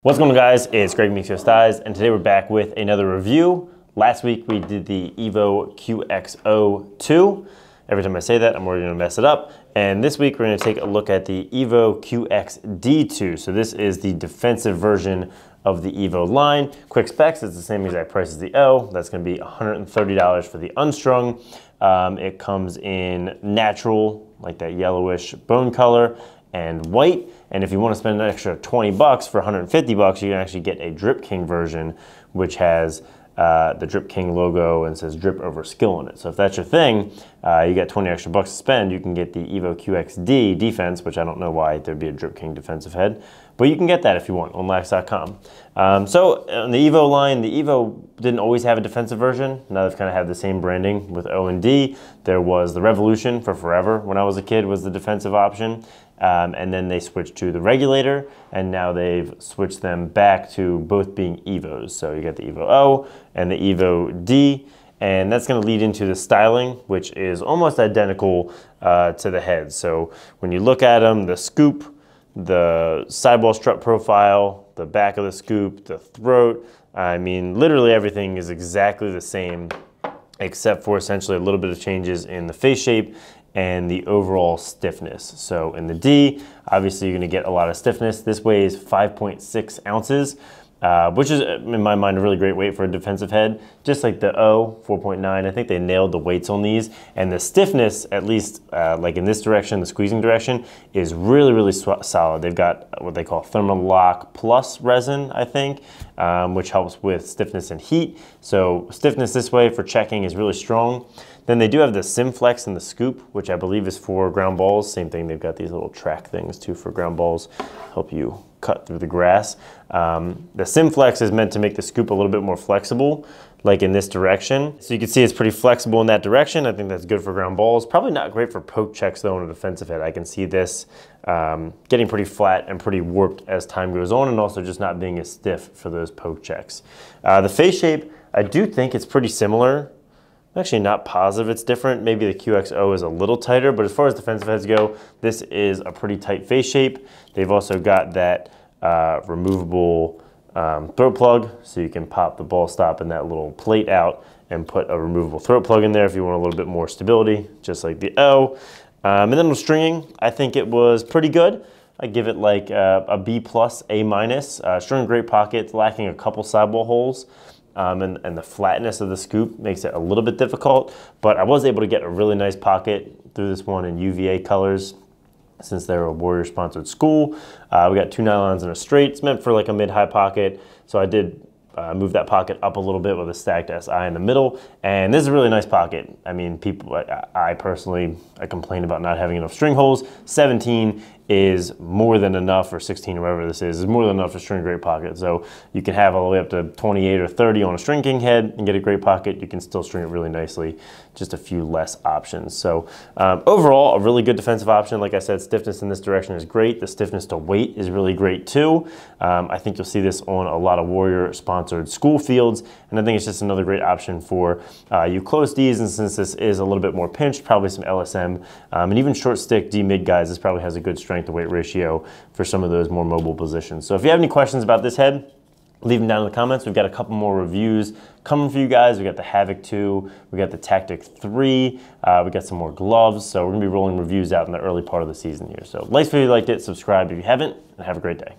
What's going on, guys? It's Greg from EVO QX2-D, and today we're back with another review. Last week we did the EVO QX2-D. Every time I say that, I'm worried I'm gonna mess it up. And this week we're gonna take a look at the EVO QXD-2. So this is the defensive version of the EVO line. Quick specs, it's the same exact price as the O. That's gonna be $130 for the unstrung. It comes in natural, like that yellowish bone color, and white. And if you want to spend an extra 20 bucks for 150 bucks, you can actually get a Drip King version, which has the Drip King logo and says drip over skill on it. So if that's your thing, you got 20 extra bucks to spend, you can get the EVO QXD defense, which I don't know why there'd be a Drip King defensive head, but you can get that if you want on lax.com. So on the EVO line, the EVO didn't always have a defensive version. Now they've kind of had the same branding with O and D. There was the Revolution for forever when I was a kid was the defensive option. And then they switched to the regulator, and now they've switched them back to both being EVOs. So you got the EVO O and the EVO D, and that's going to lead into the styling, which is almost identical to the head. So when you look at them, the scoop, the sidewall strut profile, the back of the scoop, the throat, I mean, literally everything is exactly the same, except for essentially a little bit of changes in the face shape and the overall stiffness. So in the D, obviously you're gonna get a lot of stiffness. This weighs 5.6 ounces, which is in my mind a really great weight for a defensive head. Just like the O, 4.9, I think they nailed the weights on these. And the stiffness, at least like in this direction, the squeezing direction, is really, really solid. They've got what they call Thermal Lock Plus resin, I think, which helps with stiffness and heat. So stiffness this way for checking is really strong. Then they do have the Simflex and the Scoop, which I believe is for ground balls. Same thing, they've got these little track things too for ground balls, help you cut through the grass. The Simflex is meant to make the scoop a little bit more flexible, like in this direction. So you can see it's pretty flexible in that direction. I think that's good for ground balls. Probably not great for poke checks though on a defensive head. I can see this getting pretty flat and pretty warped as time goes on, and also just not being as stiff for those poke checks. The face shape, I do think it's pretty similar. I'm actually not positive it's different. Maybe the QXO is a little tighter, but as far as defensive heads go, this is a pretty tight face shape. They've also got that removable throat plug, so you can pop the ball stop and that little plate out and put a removable throat plug in there if you want a little bit more stability, just like the O. And then with stringing, I think it was pretty good. I give it like a B+, A-. String great pockets, lacking a couple sidewall holes. And the flatness of the scoop makes it a little bit difficult, but I was able to get a really nice pocket through this one in UVA colors since they're a Warrior sponsored school. We got 2 nylons and a straight. It's meant for like a mid-high pocket, so I did move that pocket up a little bit with a stacked SI in the middle, and this is a really nice pocket. I mean, I personally complained about not having enough string holes. 17 is more than enough, or 16 or whatever this is more than enough for string great pocket. So you can have all the way up to 28 or 30 on a string king head and get a great pocket. You can still string it really nicely, just a few less options. So overall, a really good defensive option. Like I said, stiffness in this direction is great. The stiffness to weight is really great too. I think you'll see this on a lot of Warrior sponsored school fields, and I think it's just another great option for you close Ds, and since this is a little bit more pinched, probably some LSM, and even short stick D mid guys, this probably has a good strength to weight ratio for some of those more mobile positions. So if you have any questions about this head, leave them down in the comments. We've got a couple more reviews coming for you guys. We got the Havoc 2, we got the Tactic 3, we got some more gloves. So we're gonna be rolling reviews out in the early part of the season here. So like if you liked it, subscribe if you haven't, and have a great day.